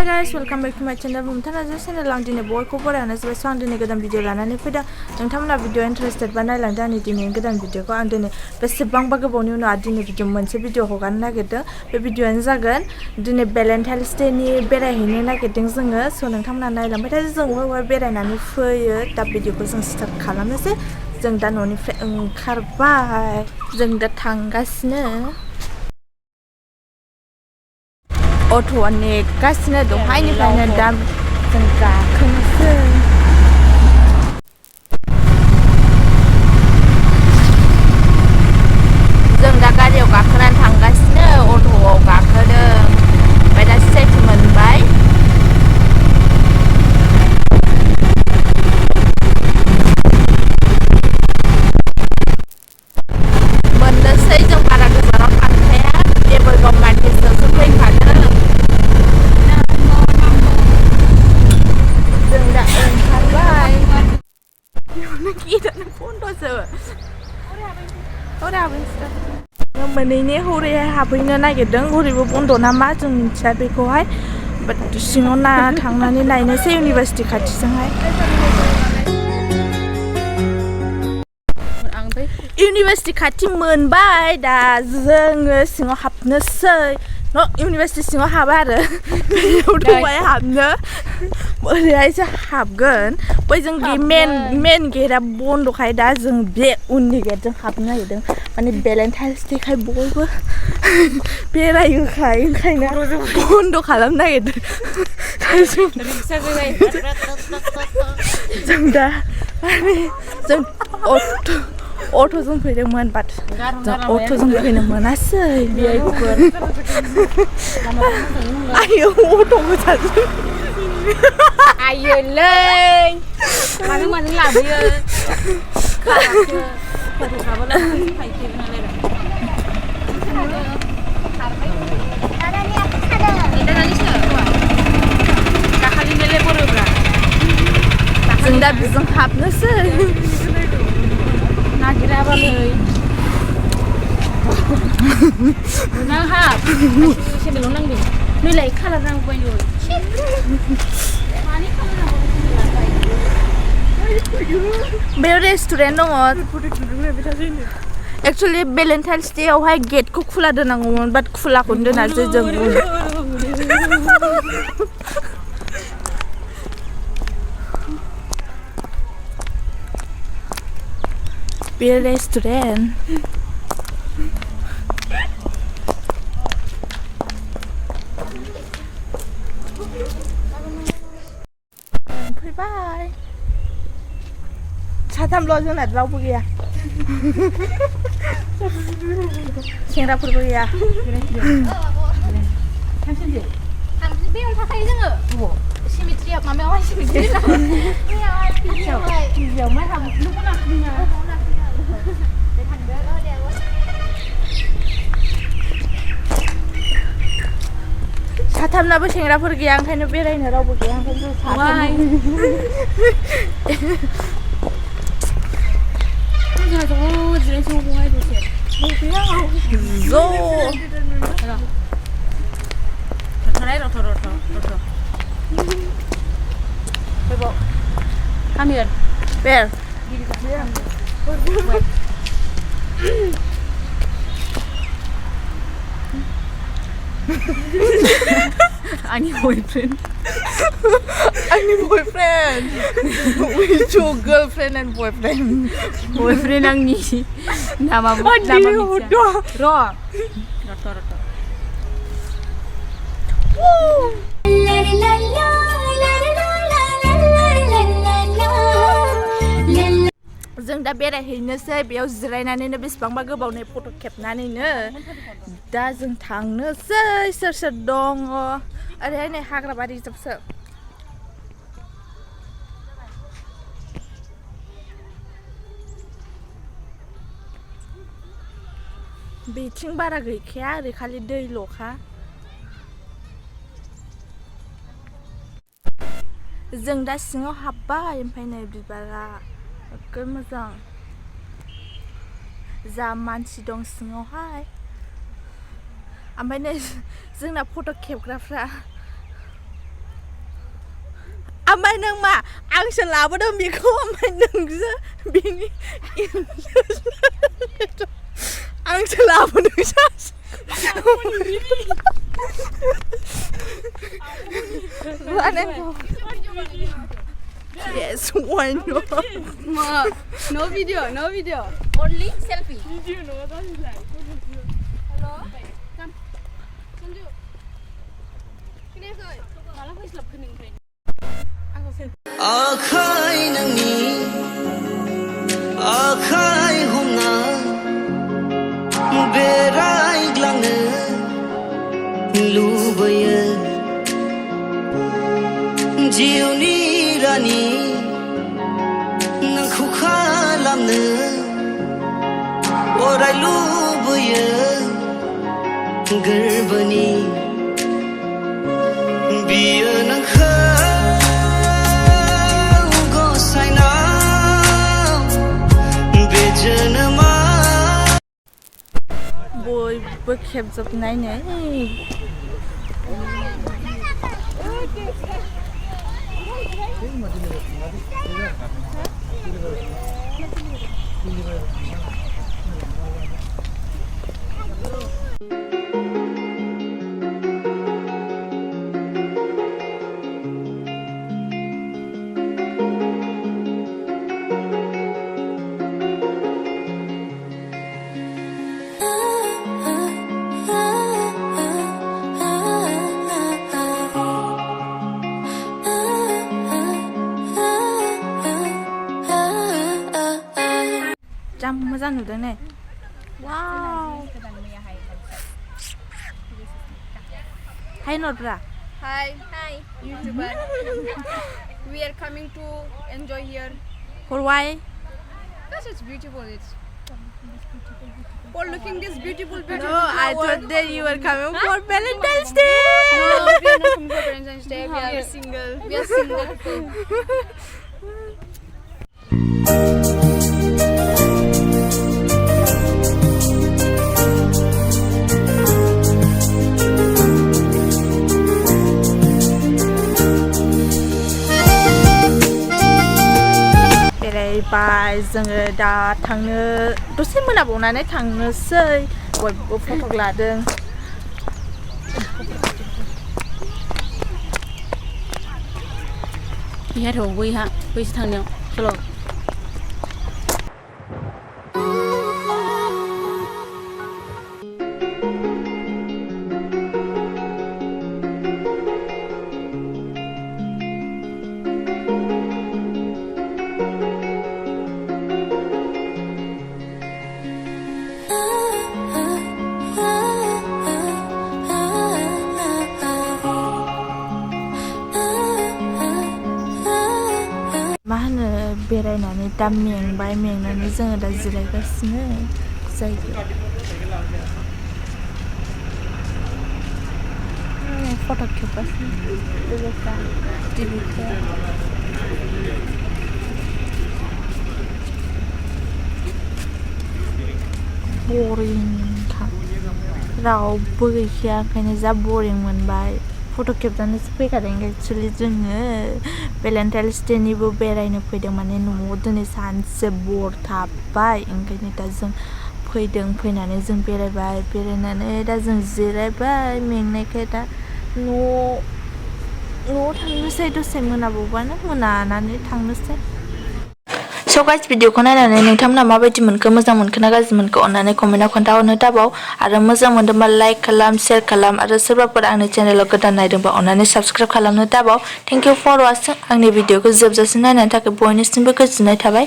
Hi guys, welcome back to my channel. Momita Narzary channel आं दिनै बयखौ बरायनो जोबोद आं दिनै गोदान भिडिअ लानानै फैदों। नोंथांमोना भिडिअ इन्टारेस्टेड बा नायलांदो आंनि दिनै गोदान भिडिअखौ आं दिनै बेसेबांबा गोबावनि उनाव दिनै मोनसे भिडिअ हगारनो नागिरदों। बे भिडिअआनो जागोन दिनै valentine's day नि बेरायहैनो नागिरदों जोङो। स' नोंथांमोना नायलांबाय थादो जों बहाय बेरायनानै फैयो। दा भिडिअखौ जों स्टार्ट खालामनोसै। जों दा न'निफ्राय ओंखारबाय। जों दा थांगासिनो। अट'आ नेगासिनो दहायनिफ्रायनो दा जों गाखोनोसै। जों दा गारियाव गाखोनानै थांगासिनो अट'आव गाखोदों ओमफ्राय दा सिट मोनबाय। मोननोसै जों बारा गोजानाव थांखाया टेबोलगाव मार्टिर्सआवसो फैखादों। जों दा ओंखारबाय। गिदानो बन्द'सो हरै हाबैनोसै मोनैनि हरैहाय हाबहैनो नागिरदों। हरैबो बन्द' ना मा जों मिथिया बेखौहाय बाट सिङाव थांनानै नायनोसै इउनिभारसिटि खाथिजोंहाय। इउनिभारसिटि खाथि मोनबाय दा जोङो सिङाव हाबनोसै। इउनिभारसिटि सिङाव हाबा आरो दहाय हाबनो ओरैहायसो हाबगोन। बैजों मेन गेटआ बन्द'खाय दा जों बे उननि गेटजों हाबनो नागिरदों। माने valentine's day खाय बयबो बेरायोखाय ओंखायनो बन्द' खालामनो नागिरदों। जों दा जों अट'जों फैदोंमोन बाट जों अट'जों फैनो मोनासै। आयो अट' मोजांजों आयोलै मानो लाबोयो जों दा बिजों हाबनोसै नागिराबालै नों हाब सेन्देलाव नांदों नैलाय खालार नांगौ बायो बेयाव रेस्टुरेन्ट दङ। एक्सुवेलि valentine's day आवहाय गेटखौ खुला दोननांगौमोन बाट खुलाखौनो दोनासै जों। बे रेस्टुरेन्ट फैबाय साथामल' जोंना रावबो गैया सेंग्राफोरबो गैया। बेयाव थाखायो जोङो सिमेट्रिया माबायावहाय सिमेट्रि साथामनाबो सेंग्राफोर गैया ओंखायनो बेरायनो रावबो गैया ओंखायनो Come here. Where? Ani boyfriend. Which girlfriend and boyfriend? Boyfriend ang ni. Nama Roto. जों दा बेरायहैनोसै बेयाव जिरायनानैनो बेसेबांबा गोबावनि फट' खेबनानैनो दा जों थांनोसै। सोर दङ ओरैहाय नै हाग्राबारि जोबसो। बेथिं बारा गैखाया ओरै खालि दैल'खा। जों दा सिङाव हाबबाय ओमफ्राय नै बिबारा नोगोद मोजां जा मानसि दं सिङावहाय ओमफ्राय नै जोंना फट' खेबग्राफ्रा ओमफ्राय नों मा आंसो लाबोदों बेखौ ओमफ्राय नोंसो बिनि आंसो लाबोदों Yes, why not? No video. Only selfie. Hello. Come. Sanju. Kini malah wis lep kening kain. Akhai nangni akhai humna berai glangna lubaya jiuni rani nangkhu khalamna orai lubaya garbani biya nangkha बयबो खेबजोबनायनो Jam मोजां नुदों ने वाव हाय नोटब्रा Hi, YouTuber. We are coming to enjoy here. for why Because it's beautiful. For looking this beautiful no flower. I thought that you were coming for Valentine's Day No, we are not coming for Valentine's Day. We are single. We are single people. बेरायबाय जोङो दा थांनो दसे मोनाबावनानै थांनोसै बयबो फट' लादों Biar hobi ha, bisa tanya kalau. मा होनो बेरायनानै दा मेंनानै जोङो दा जिरायगासिनो जायगायाव फट' खेबगासिनो लोगोफ्रा टिभिखौ बरिंखा रावबो गैखाया ओंखायनो जा बरिं मोनबाय फट' खेबजानोसो फैखादों एक्सुवेलि जोङो भेलेन्टाइन्स डेनिबो बेरायनो फैदों माने न'आव दिनै सानसे बर थाबाय ओंखायनो दा जों फैदों फैनानै जों बेरायनानै दा जों जिरायबाय मेंनायखाय दा न'आव थांनोसै दसे मोनाबावबानो मोनानानै थांनोसै So guys भिडिअखौ नायनानै नोंथांमोना माबायदि मोनखो मोजां मोनखो ना गाज्रि मोनखो अन्नानै कमेन्टआव खोन्थाहरनो दाबाव आरो मोजां मोनदोंबा लाइक खालाम शेयार खालाम आरो सोरबाफोर आंनि चेनेलाव गोदान नायदोंबा अन्नानै साबस्क्राइब खालामनो दाबाव थेंक इउ फर वाचिं आंनि भिडिअखौ जोबजासिम नायनायनि थाखाय बयनिसिमबो गोजोननाय थाबाय